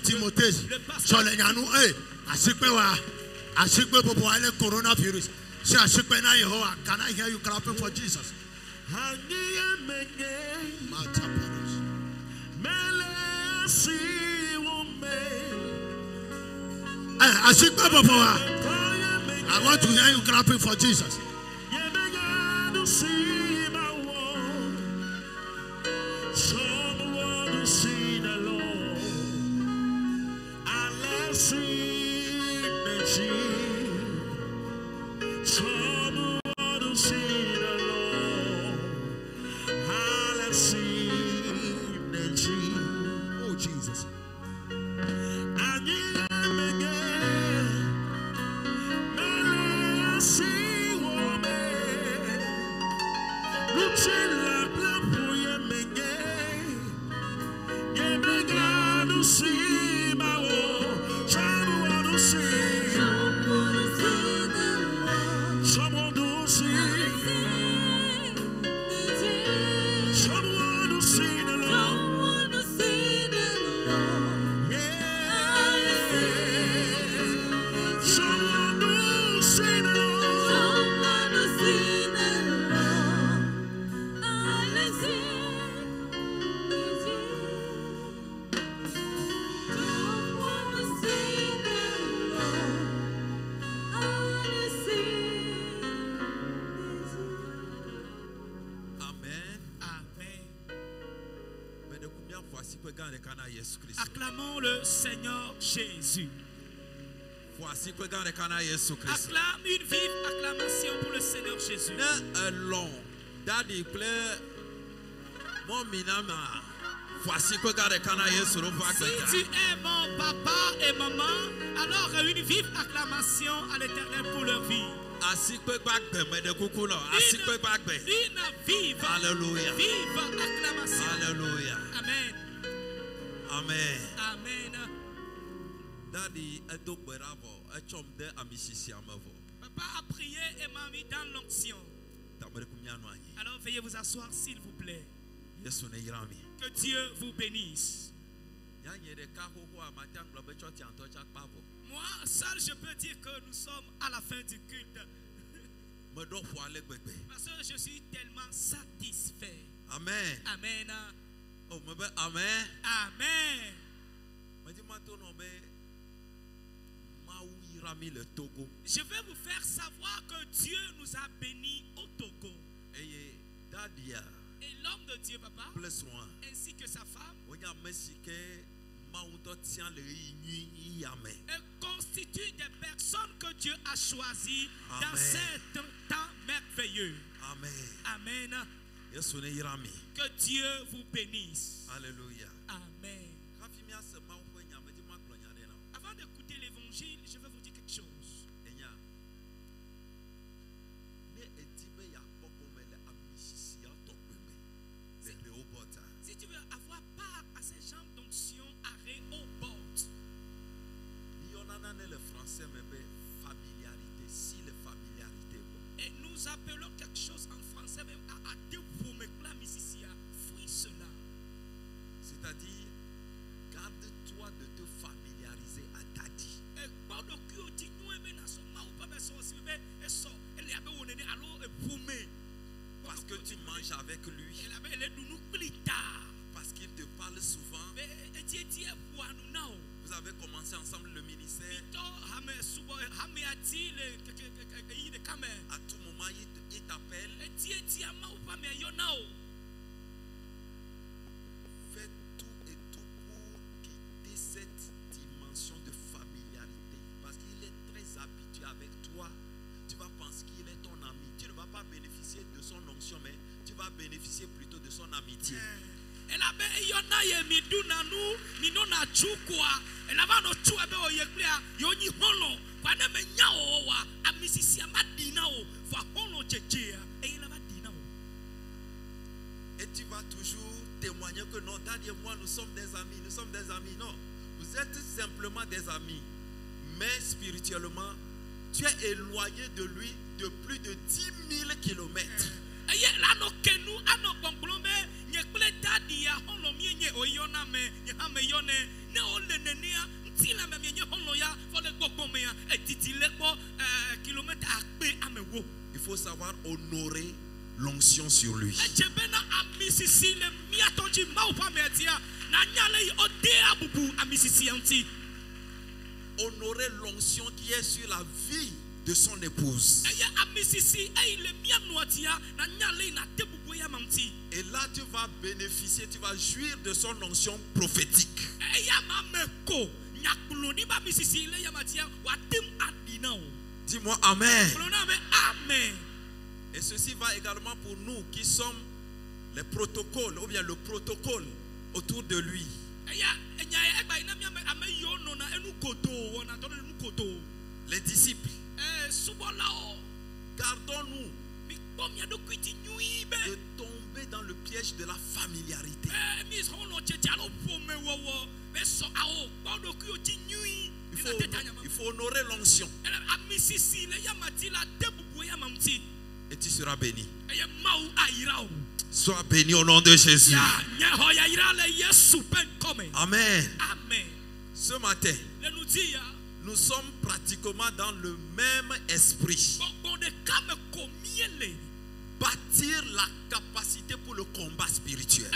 Timothée, sur les Yanou, I speak the coronavirus. Say, I speak now, can I hear you clapping for Jesus? I speak I want to hear you clapping for Jesus. Acclamons le Seigneur Jésus. Acclame une vive acclamation pour le Seigneur Jésus. Si tu es mon papa et maman, alors une vive acclamation à l'Éternel pour leur vie. Une vive, Alléluia. Vive acclamation. Alléluia. Amen. Amen. Amen. Daddy, Papa a prié et m'a mis dans l'onction. Alors veuillez vous asseoir s'il vous plaît. Que Dieu vous bénisse. Moi seul je peux dire que nous sommes à la fin du culte. Parce que je suis tellement satisfait. Amen. Amen. Oh, amen. Amen. Je vais vous faire savoir que Dieu nous a bénis au Togo. Et l'homme de Dieu, papa, ainsi que sa femme, constituent des personnes que Dieu a choisies dans cet temps merveilleux. Amen. Amen. Que Dieu vous bénisse. Alléluia. Amen. Avant d'écouter l'évangile, je vais vous dire quelque chose. Si tu veux avoir part à ces gens d'onction à Rehoboth, et nous appelons quelque chose en français même à dévomer musicien. Fuis cela. C'est-à-dire, garde-toi de te familiariser à Daddy. Parce que tu manges avec lui. Parce qu'il te parle souvent. Vous avez commencé ensemble le ministère. À tout moment, il t'appelle. Fais tout et tout pour quitter cette dimension de familiarité. Parce qu'il est très habitué avec toi. Tu vas penser qu'il est ton ami. Tu ne vas pas bénéficier de son onction, mais tu vas bénéficier plutôt de son amitié. Et tu vas toujours témoigner que non, Daddy et moi, nous sommes des amis. Nous sommes des amis. Non, vous êtes simplement des amis. Mais spirituellement, tu es éloigné de lui de plus de 10 000 kilomètres. faut savoir honorer l'onction sur lui. Honorer l'onction qui est sur la vie de son épouse. Et là tu vas bénéficier, tu vas jouir de son onction prophétique. Dis-moi amen. Amen. Et ceci va également pour nous qui sommes les protocoles, ou bien le protocole autour de lui. Les disciples, gardons-nous de tomber dans le piège de la familiarité. Il faut honorer l'onction. Et tu seras béni. Sois béni au nom de Jésus. Amen. Ce matin, nous sommes pratiquement dans le même esprit. Bâtir la capacité pour le combat spirituel.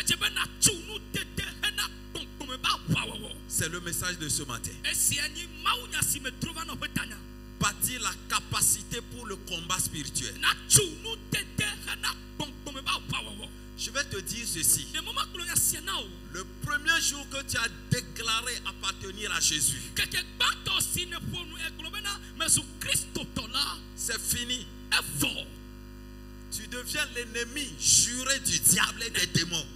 C'est le message de ce matin. Bâtir la capacité pour le combat spirituel. Je vais te dire ceci. Le premier jour que tu as déclaré appartenir à Jésus, c'est fini. Tu deviens l'ennemi juré du diable et des démons.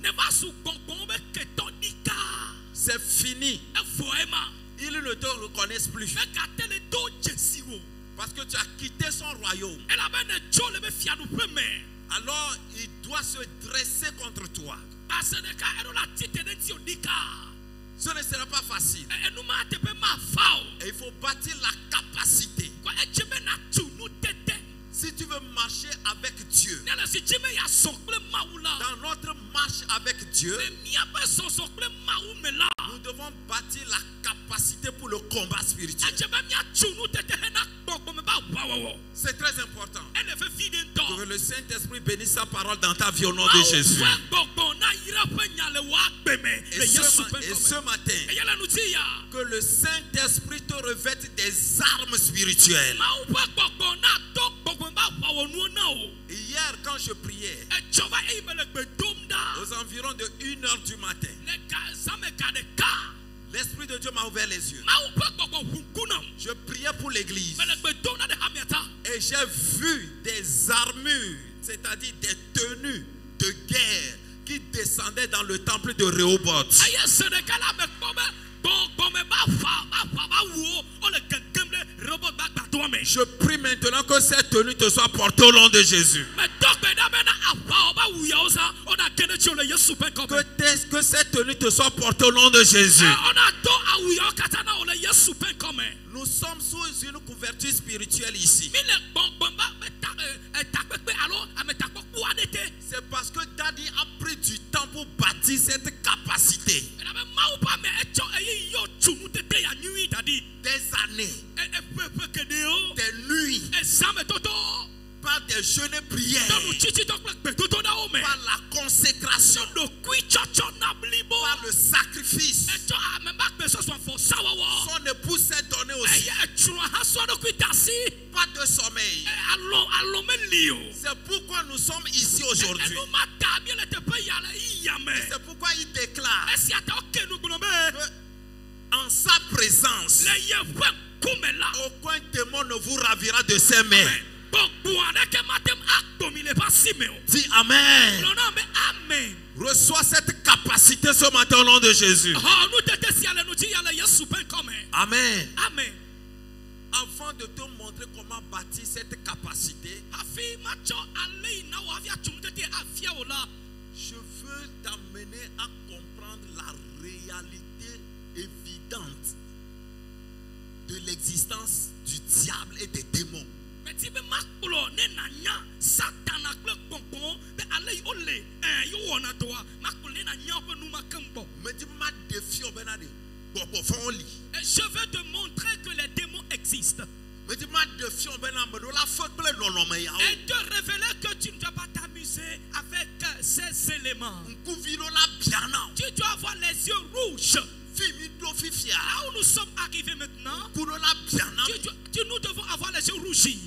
C'est fini. Ils ne te reconnaissent plus. Parce que tu as quitté son royaume. Alors il doit se dresser contre toi. Ce ne sera pas facile. Et il faut bâtir la capacité. Si tu veux marcher avec Dieu, dans notre marche avec Dieu, nous devons bâtir la capacité pour le combat spirituel. C'est très important. Que le Saint-Esprit bénisse sa parole dans ta vie au nom de Jésus. Et ce matin, que le Saint-Esprit te revête des armes spirituelles. Hier, quand je priais, aux environs de 1h du matin, l'Esprit de Dieu m'a ouvert les yeux. Je priais pour l'église. Et j'ai vu des armures, c'est-à-dire des tenues de guerre qui descendaient dans le temple de Rehoboth. Je prie maintenant que cette tenue te soit portée au nom de Jésus. Que cette tenue te soit portée au nom de Jésus. Nous sommes sous une couverture spirituelle ici. C'est parce que Daddy a pris du temps pour bâtir cette capacité. Des années, des nuits, par des jeûnes et prières, par la consécration, par le sacrifice. Son épouse s'est donnée aussi. Pas de sommeil. C'est pourquoi nous sommes ici aujourd'hui. C'est pourquoi il déclare en sa présence, aucun démon ne vous ravira de ses mains. Dis amen. Reçois cette capacité ce matin au nom de Jésus. Amen. Avant de te montrer comment bâtir cette capacité, je veux t'amener à comprendre la réalité évidente de l'existence du diable et des démons. Je veux te montrer que les démons existent. te révéler que tu ne dois pas t'amuser avec ces éléments. Tu dois avoir les yeux rouges. Là où nous sommes arrivés maintenant, nous devons avoir les yeux rougis.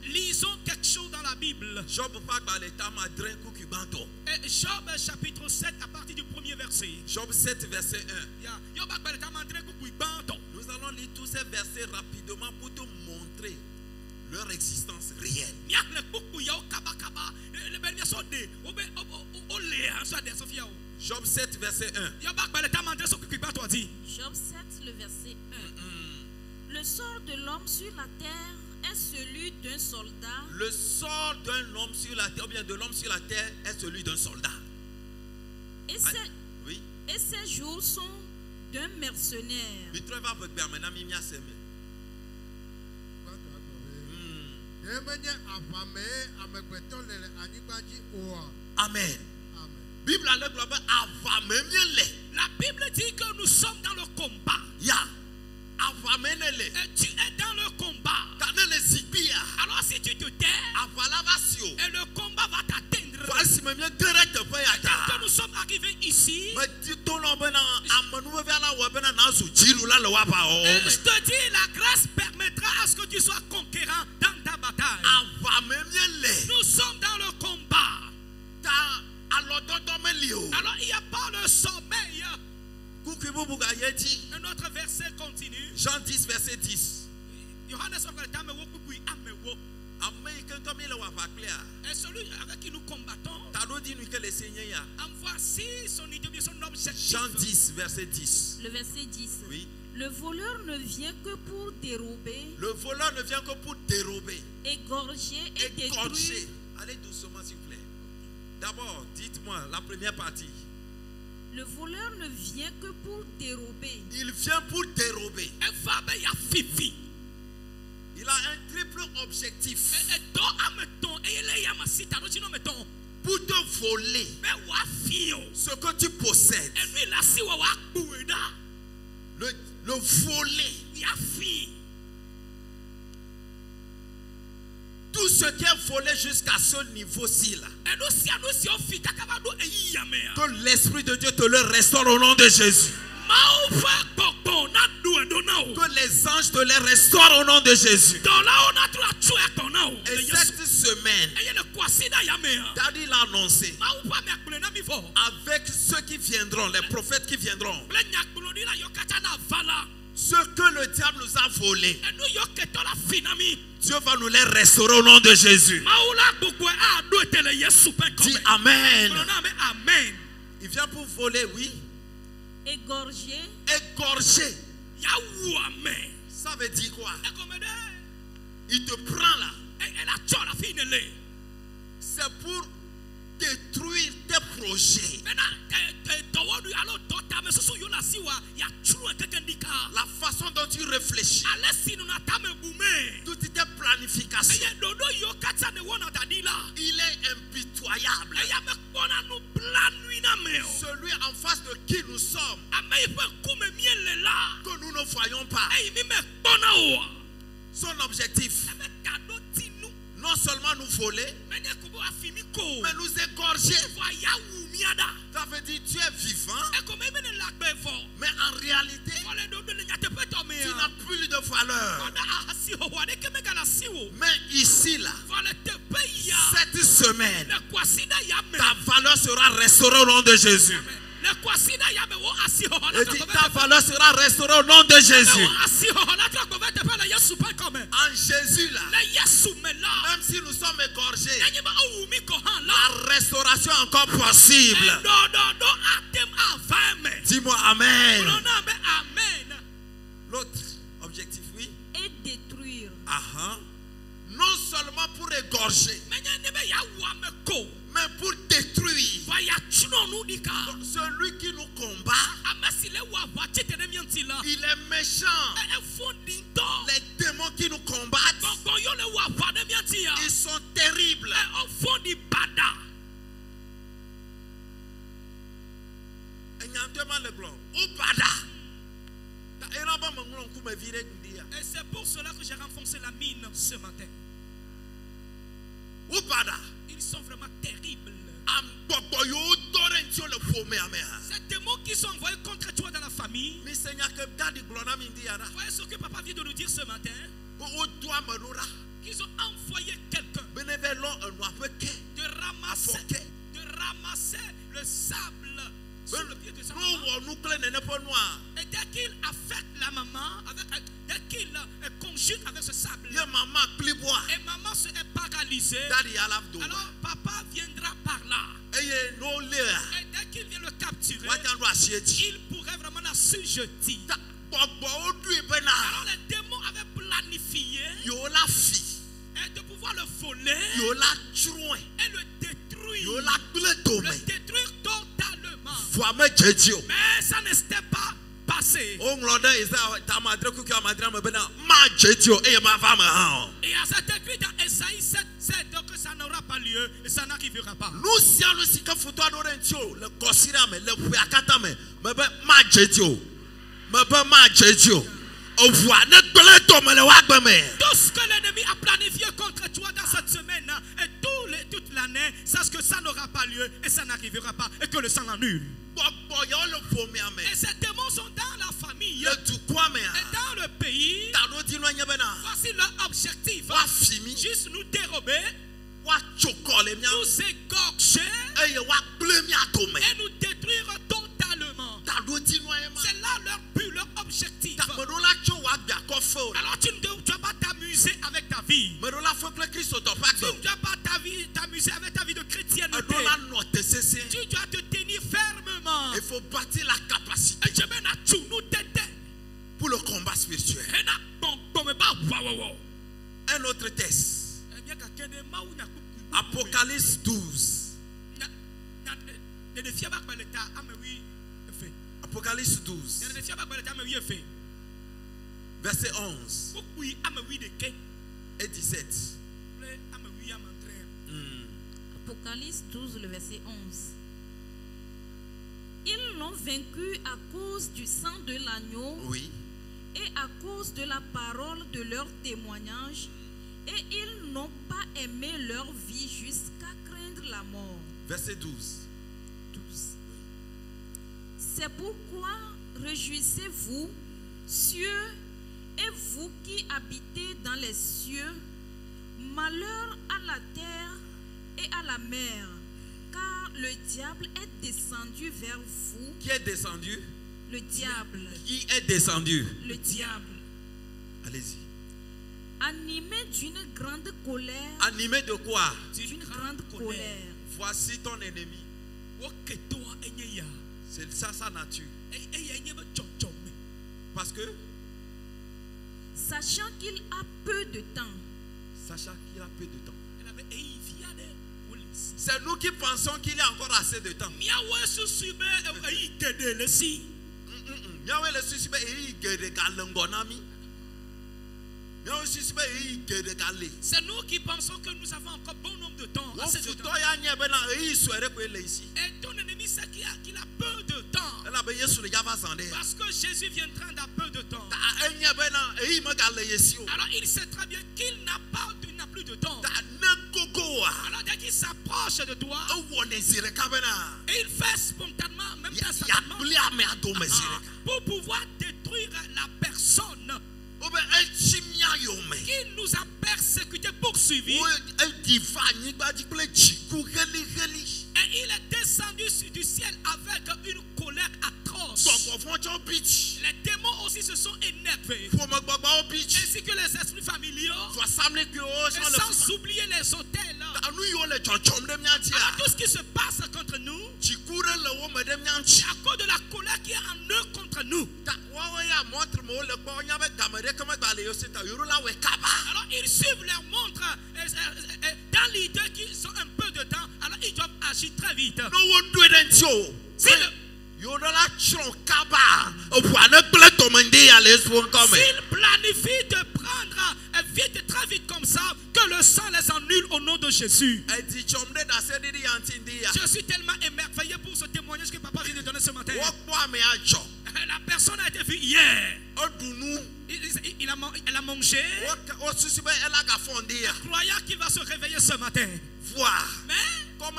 Lisons quelque chose dans la Bible. Job chapitre 7 à partir du premier verset. Job 7 verset 1. Nous allons lire tous ces versets rapidement pour te montrer leur existence réelle. Job 7 verset 1. Job 7 le verset 1. Le sort de l'homme sur la terre est celui d'un soldat. Le sort d'un homme sur la terre, ou bien de l'homme sur la terre, est celui d'un soldat. Et ses jours sont d'un mercenaire. Amen. La Bible dit que nous sommes dans le combat. Et tu es dans le combat. Alors si tu te tais, et le combat va t'atteindre. Quand nous sommes arrivés ici, je te dis, la grâce permettra à ce que tu sois conquérant dans ta bataille. Nous sommes dans le combat. Alors il n'y a pas le sommeil. Un autre verset continue. Jean 10 verset 10. Et celui avec qui nous combattons, voici son objectif. Jean 10 verset 10. Le verset 10. Oui. Le voleur ne vient que pour dérober. Le voleur ne vient que pour dérober. Égorger et détruire. Allez doucement s'il vous plaît. D'abord, dites-moi la première partie. Le voleur ne vient que pour dérober. Il vient pour dérober. Il a un triple objectif. Pour te voler ce que tu possèdes. Le voler. Tout ce qui est volé jusqu'à ce niveau-ci là. Que l'Esprit de Dieu te le restaure au nom de Jésus. Que les anges te les restaurent au nom de Jésus. Et cette semaine, Daddy l'a annoncé. Avec ceux qui viendront, les prophètes qui viendront. Ce que le diable nous a volé, Dieu va nous les restaurer au nom de Jésus. Dis Amen. Il vient pour voler, oui. Égorger. Égorger. Ça veut dire quoi? Il te prend là. C'est pour détruire tes projets. La façon dont tu réfléchis. Toutes tes planifications. Il est impitoyable. Celui en face de qui nous sommes, que nous ne voyons pas. Son objectif, non seulement nous voler, mais nous égorger. Ça veut dire tu es vivant, mais en réalité, tu n'as plus de valeur. Mais ici, là, cette semaine, ta valeur sera restaurée au nom de Jésus. Et dit, ta valeur sera restaurée au nom de Jésus. En Jésus là, même si nous sommes égorgés, la restauration est encore possible. Dis-moi Amen. L'autre objectif, oui. Et détruire. Non seulement pour égorger, mais pour détruire. Donc, celui qui nous combat, il est méchant. Les démons qui nous combattent, ils sont terribles. Et c'est pour cela que j'ai renfoncé la mine ce matin. Ils sont vraiment terribles. Ces démons qui sont envoyés contre toi dans la famille. Voyez ce que papa vient de nous dire ce matin. Qu'ils ont envoyé quelqu'un de ramasser le sable sur le pied de sa maman. Et dès qu'il affecte la maman, dès qu'il conjugue avec ce sable, et maman est paralysée, alors papa viendra par là. Et dès qu'il vient le capturer, il pourrait vraiment l'assujettir. Alors les démons avaient planifié et de pouvoir le voler et le détruire. Le détruire totalement. Mais ça ne s'était pas passé. Et à cet écrit dans Esaïe 7, que ça n'aura pas lieu et ça n'arrivera pas. Tout ce que l'ennemi a planifié contre toi dans cette semaine et toute l'année, sache que ça n'aura pas lieu et ça n'arrivera pas et que le sang l'annule. Et ces démons sont dans la famille et dans le pays. Voici leur objectif: juste nous dérober, nous égorger et nous détruire totalement. C'est là leur but, leur objectif. Alors tu ne dois pas t'amuser avec ta vie. Tu ne dois pas t'amuser avec ta vie de chrétienté. Tu dois te tenir fermement. Il faut bâtir la capacité pour le combat spirituel. Un autre test. Apocalypse 12. Apocalypse 12. Verset 11 et 17. Apocalypse 12, le verset 11. Ils l'ont vaincu à cause du sang de l'agneau, oui, et à cause de la parole de leur témoignage, et ils n'ont pas aimé leur vie jusqu'à craindre la mort. Verset 12. C'est pourquoi réjouissez-vous, cieux, et vous qui habitez dans les cieux. Malheur à la terre et à la mer, car le diable est descendu vers vous. Qui est descendu? Le diable. Qui est descendu? Le diable. Allez-y. Animé d'une grande colère. Animé de quoi? D'une grande colère. Voici ton ennemi. C'est ça sa nature. Parce que sachant qu'il a peu de temps. C'est nous qui pensons qu'il y a encore assez de temps. C'est nous qui pensons que nous avons encore bon nombre de temps. Assez de temps. Et ton ennemi sait qu'il a peu de temps. Parce que Jésus viendra dans peu de temps. Alors il sait très bien qu'il n'a plus de temps. Alors dès qu'il s'approche de toi, et il fait spontanément, même pour pouvoir détruire la personne qui nous a persécutés, poursuivis. Et il est descendu du ciel avec une colère atroce. Les démons aussi se sont énervés, ainsi que les esprits familiaux, et sans oublier les hôtels. Alors tout ce qui se passe contre nous, à cause de la colère qui est en eux contre nous. Alors ils suivent leur montre dans l'idée qu'ils ont un peu de temps. Alors ils doivent agir très vite. S'ils planifient de prendre vite, très vite comme ça, que le sang les annule au nom de Jésus. Je suis tellement émerveillé pour ce témoignage que papa vient de donner ce matin. La personne a été vue hier. elle a mangé, croyant qu'il va se réveiller ce matin. Voir. Mais comme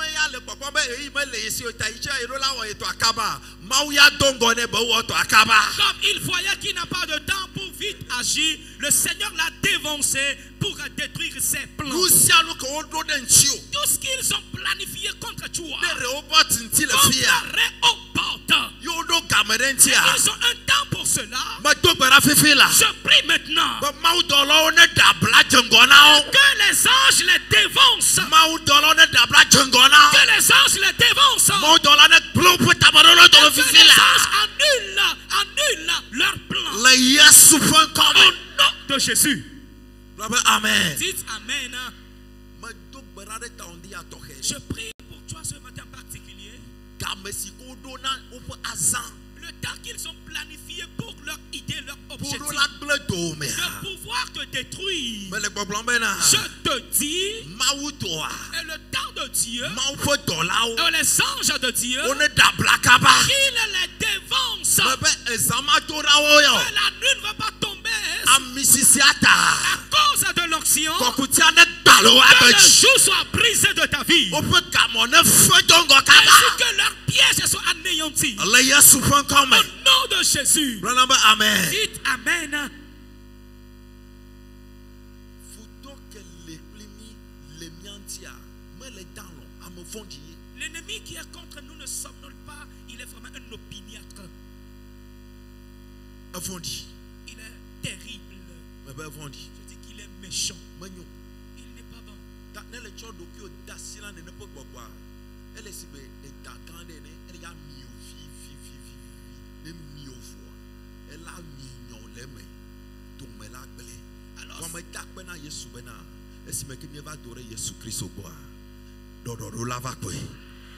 il voyait qu'il n'a pas de temps pour vite agir, le Seigneur l'a dévancé pour détruire ses plans. Tout ce qu'ils ont planifié contre toi, comme l'arrêt aux portes, ils ont un temps pour cela. Je prie maintenant que les anges les dévancent. Que les anges les dévancent. Que les anges annulent leur plan. Au nom de Jésus. Amen. Dites Amen. Je prie pour toi ce matin en particulier. Le temps qu'ils ont planifié pour leur idée, leur objectif, de pouvoir te détruire. Je te dis, et le temps de Dieu, et les anges de Dieu, il les dévance. Que la nuit ne va pas tomber à cause de l'onction. Que le jour soit brisé de ta vie. Ainsi que leurs pièges soient anéantis. Au nom de Jésus. Amen. Dites Amen. L'ennemi qui est contre nous ne somnole pas. Il est vraiment un opiniâtre. Il est terrible. Je dis qu'il est méchant. Il n'est pas bon.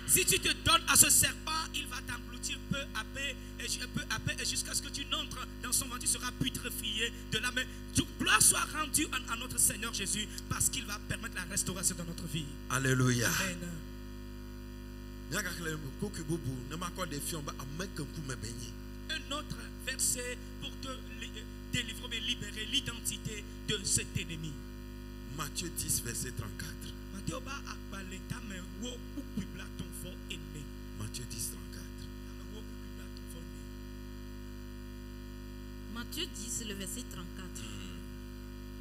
Si tu te donnes à ce serpent, il va t'engloutir peu à peu et jusqu'à ce que tu n'entres dans son ventre, tu seras putréfié de la main. Toute gloire soit rendue à notre Seigneur Jésus, parce qu'il va permettre la restauration de notre vie. Alléluia. Amen. Un autre verset pour te délivrer, mais libérer l'identité de cet ennemi. Matthieu 10, verset 34. Matthieu 10, 34. Matthieu 10, le verset 34.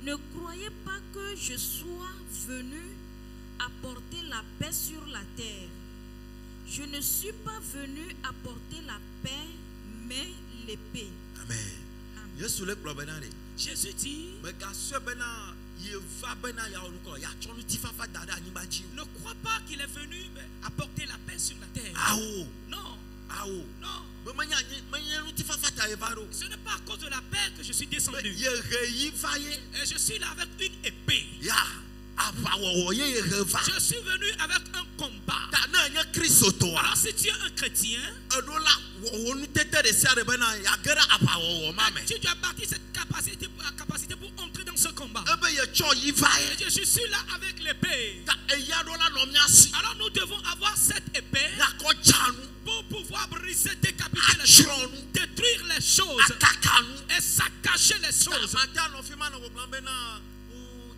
Ne croyez pas que je sois venu apporter la paix sur la terre. Je ne suis pas venu apporter la paix, mais l'épée. Amen. Jésus dit, ne crois pas qu'il est venu apporter la paix sur la terre. Non. Non. Ce n'est pas à cause de la paix que je suis descendu. Et je suis là avec une épée. Je suis venu avec un combat. Alors si tu es un chrétien, tu dois bâtir cette capacité pour entrer dans ce combat. Et je suis là avec l'épée. Alors nous devons avoir cette épée pour pouvoir briser, décapiter les choses, détruire les choses et saccager les choses.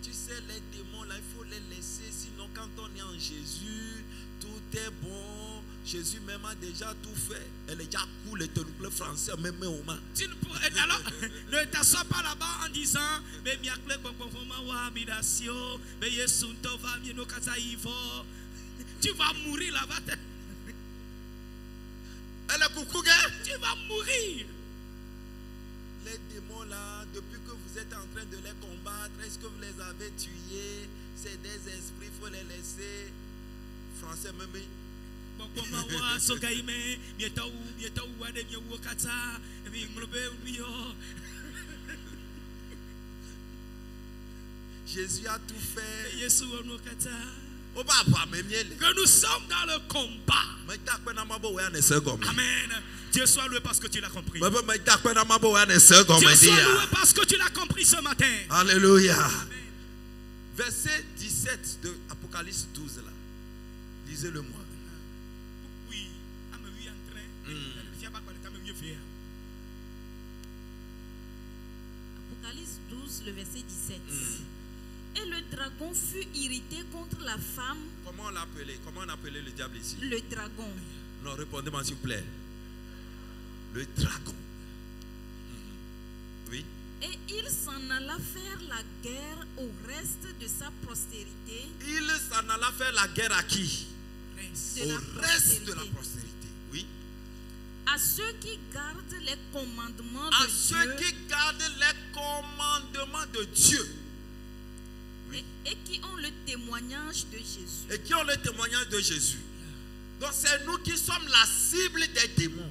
Tu sais, les démons là, il faut les laisser, sinon quand on est en Jésus, tout est bon. Jésus même a déjà tout fait. Elle est déjà cool, le français, même au moins. Alors, ne t'assois pas là-bas en disant, tu vas mourir là-bas. Tu vas mourir. Les démons là, depuis que vous êtes en train de les combattre, est-ce que vous les avez tués? C'est des esprits, il faut les laisser. Français même. Jésus a tout fait. Que nous sommes dans le combat. Amen. Dieu soit loué parce que tu l'as compris. Dieu soit loué parce que tu l'as compris ce matin. Alléluia. Amen. Verset 17 de Apocalypse 12 là. Lisez-le moi. Oui. Apocalypse 12, le verset 17. Et le dragon fut irrité contre la femme. Comment on l'appelait? Comment on appelait le diable ici? Le dragon. Non, répondez-moi s'il vous plaît. Le dragon. Oui. Et il s'en alla faire la guerre au reste de sa postérité. Il s'en alla faire la guerre à qui? Au reste de la postérité. Oui. À ceux qui gardent les commandements À de ceux Dieu. qui gardent les commandements de Dieu. Et qui ont le témoignage de Jésus. Et qui ont le témoignage de Jésus. Donc c'est nous qui sommes la cible des démons.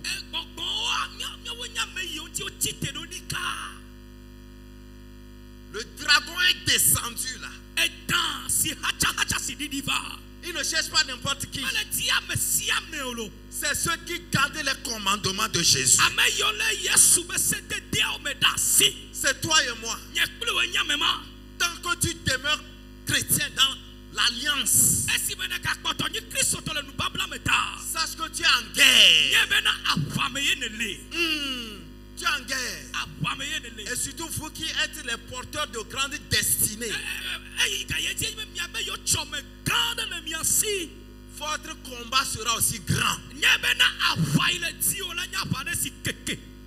Le dragon est descendu là. Il ne cherche pas n'importe qui. C'est ceux qui gardent les commandements de Jésus. C'est toi et moi. Tant que tu demeures chrétien dans l'alliance, sache que tu es en guerre. Tu es en guerre. Et surtout vous qui êtes les porteurs de grandes destinées. Votre combat sera aussi grand.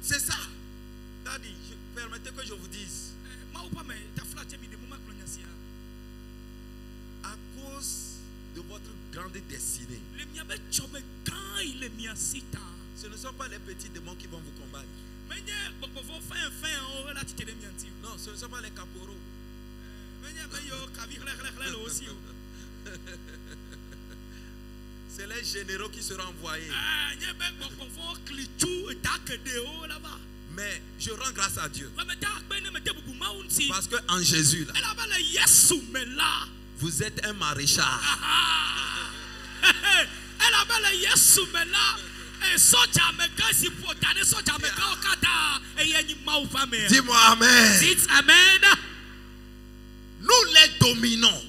C'est ça. Daddy, permettez que je vous dise. À cause de votre grande destinée, ce ne sont pas les petits démons qui vont vous combattre. Non, ce ne sont pas les caporaux. C'est les généraux qui seront envoyés. Mais je rends grâce à Dieu. Parce qu'en Jésus, là, vous êtes un maréchal. Dis-moi amen. Amen. Nous les dominons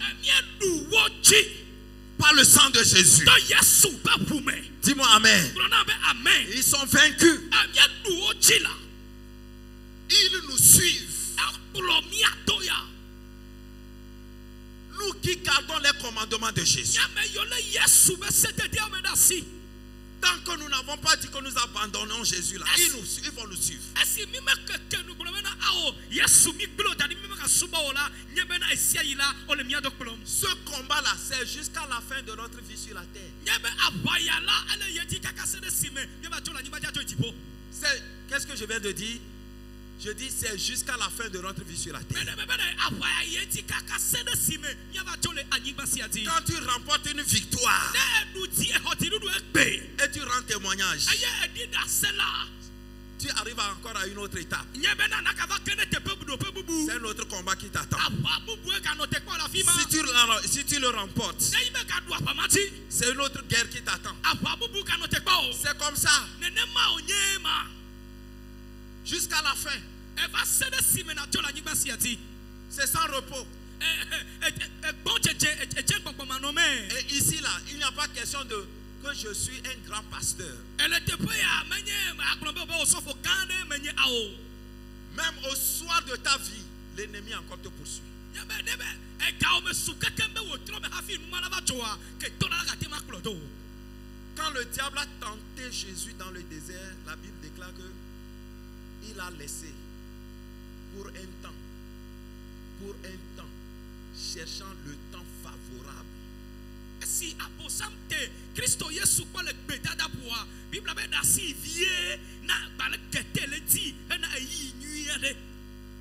par le sang de Jésus. Dis-moi amen. Ils sont vaincus. Ils nous suivent. Nous qui gardons les commandements de Jésus. Tant que nous n'avons pas dit que nous abandonnons Jésus là, ils vont nous suivre. Ce combat là, c'est jusqu'à la fin de notre vie sur la terre. Qu'est-ce que je viens de dire? Je dis c'est jusqu'à la fin de notre vie sur la terre. Quand tu remportes une victoire et tu rends témoignage, tu arrives encore à une autre étape. C'est un autre combat qui t'attend. Si tu le remportes, c'est une autre guerre qui t'attend. C'est comme ça. Jusqu'à la fin. C'est sans repos. Et ici là, il n'y a pas question de que je suis un grand pasteur. Même au soir de ta vie, l'ennemi encore te poursuit. Quand le diable a tenté Jésus dans le désert, la Bible déclare que il a laissé pour un temps, cherchant le temps favorable. Si aposamte Christo Yesu kwa le bedada poa Bible be da si vie na ba le kete le di na ayi nuire.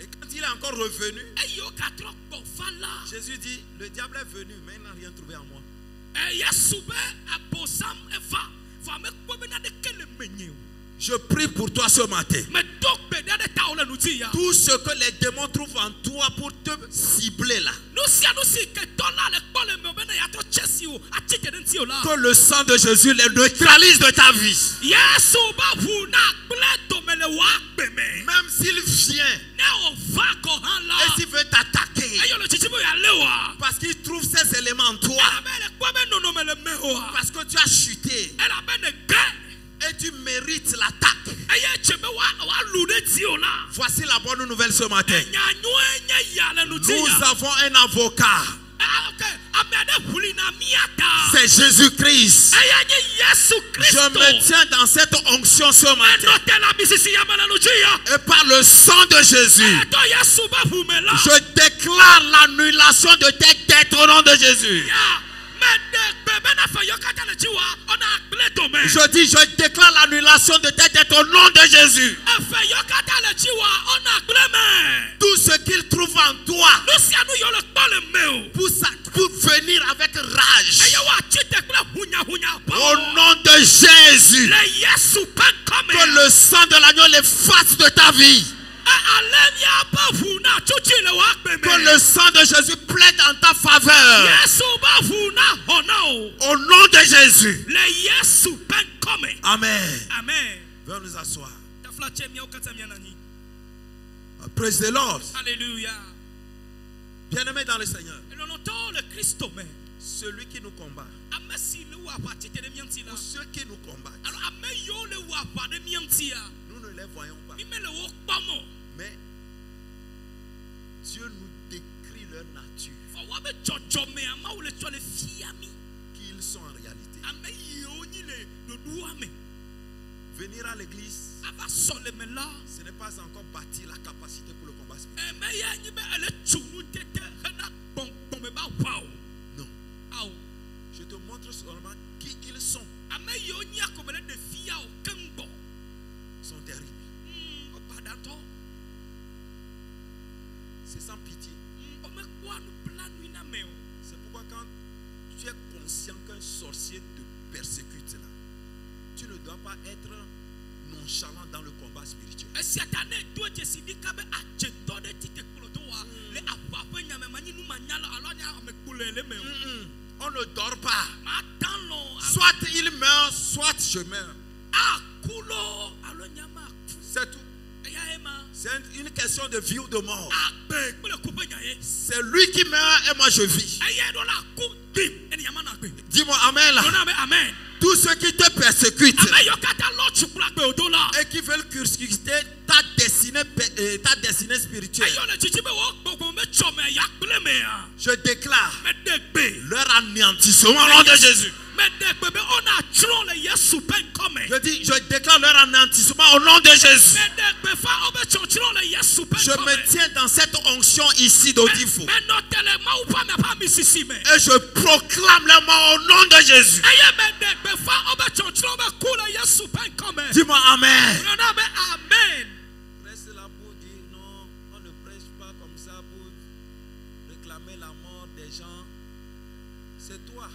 Et quand il est encore revenu, ayo katro kofala. Jésus dit le diable est venu mais il n'a rien trouvé en moi. Yesu be aposam eva va me ko be na de kele menye. Je prie pour toi ce matin. Tout ce que les démons trouvent en toi pour te cibler là, que le sang de Jésus les neutralise de ta vie. Même s'il vient et s'il veut t'attaquer, parce qu'il trouve ces éléments en toi, parce que tu as chuté et tu mérites l'attaque. Voici la bonne nouvelle ce matin. Nous avons un avocat. C'est Jésus-Christ. Je me tiens dans cette onction ce matin. Et par le sang de Jésus, je déclare l'annulation de tes dettes au nom de Jésus. Je dis, je déclare l'annulation de tes dettes au nom de Jésus. Tout ce qu'il trouve en toi pour venir avec rage, au nom de Jésus, que le sang de l'agneau l'efface de ta vie. Que le sang de Jésus plaide en ta faveur. Au nom de Jésus. Amen. Venons nous asseoir. Praise the Lord. Alléluia. Bien-aimés dans le Seigneur. Celui qui nous combat. Ou ceux qui nous combattent. Nous ne les voyons pas. Mais Dieu nous décrit leur nature. Qui ils sont en réalité. Venir à l'église, ce n'est pas encore bâtir la capacité pour le combat spirituel. Non. Je te montre seulement qui ils sont. Ils sont terribles. C'est sans pitié. C'est pourquoi quand tu es conscient qu'un sorcier te persécute là, tu ne dois pas être nonchalant dans le combat spirituel. On ne dort pas. Soit il meurt, soit je meurs. C'est tout. C'est une question de vie ou de mort. C'est lui qui meurt et moi je vis. Dis-moi amen là. Tous ceux qui te persécutent et qui veulent cursuter ta destinée spirituelle, je déclare leur anéantissement au nom de Jésus. Je déclare leur anéantissement au nom de Jésus. Je me tiens dans cette onction ici d'Odifo. Et je proclame leur mort au nom de Jésus. Dis-moi amen. Reste là pour dire non, on ne prêche pas comme ça pour réclamer la mort des gens. C'est toi.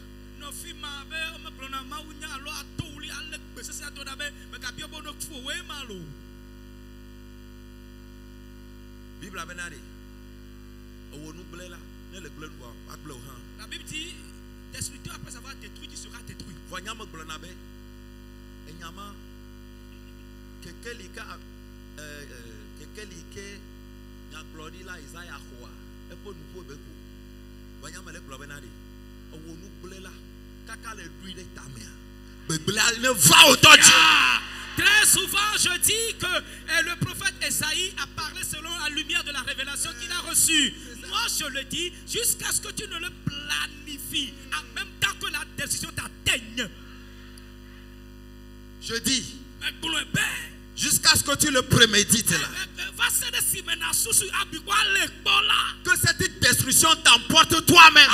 Bible la Bible dit, destructeur après avoir détruit, tu seras détruit. Très souvent, je dis que le prophète Esaïe a parlé selon la lumière de la révélation qu'il a reçue. Moi, je le dis jusqu'à ce que tu ne le planifies, en même temps que la décision t'atteigne. Je dis jusqu'à ce que tu le prémédites là. Que cette destruction t'emporte toi-même.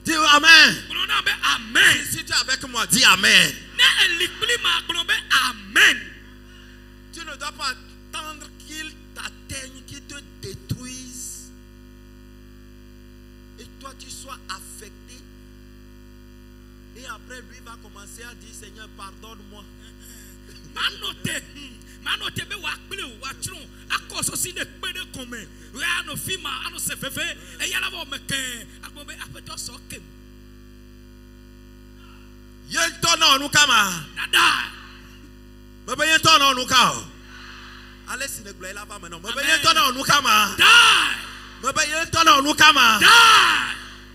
Dis amen. Amen. Si tu es avec moi, dis amen. Tu ne dois pas attendre qu'il t'atteigne, qu'il te détruise. Et toi, tu sois affecté. Et après, lui va commencer à dire, Seigneur, pardonne-moi. Allez, s'il ne plaît là pas maintenant.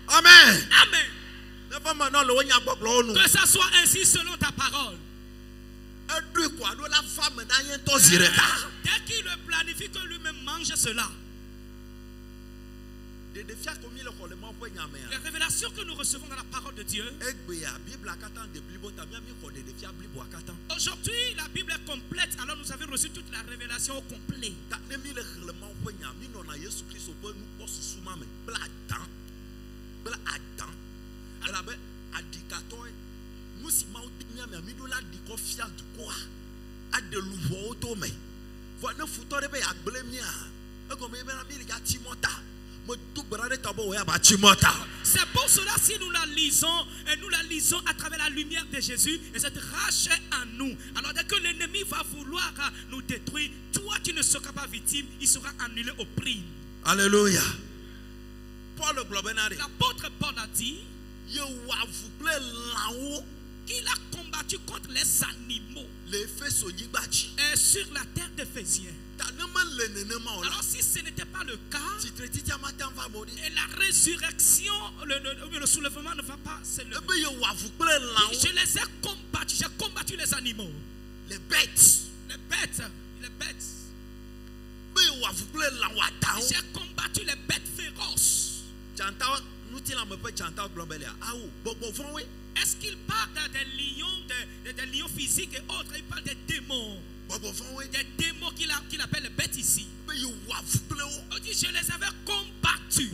Amen. Que ça soit ainsi selon ta parole. Dès qu'il le planifie que lui-même mange cela. Les révélations que nous recevons dans la parole de Dieu. Aujourd'hui, la Bible est complète. Alors nous avons reçu toute la révélation au complet. C'est pour cela si nous la lisons et nous la lisons à travers la lumière de Jésus et cette rage est en nous. Alors dès que l'ennemi va vouloir nous détruire, toi tu ne seras pas victime, il sera annulé au prix. Alléluia. L'apôtre Paul a dit qu'il a combattu contre les animaux et sur la terre d'Éphésiens. Alors si ce n'était pas le cas, et la résurrection, le soulèvement ne va pas s'élever. Je les ai combattus, j'ai combattu les animaux, les bêtes. J'ai combattu les bêtes féroces. Est-ce qu'il parle des lions physiques et autres? Il parle des démons. Des démons qu'il appelle les bêtes ici. On dit je les avais combattus.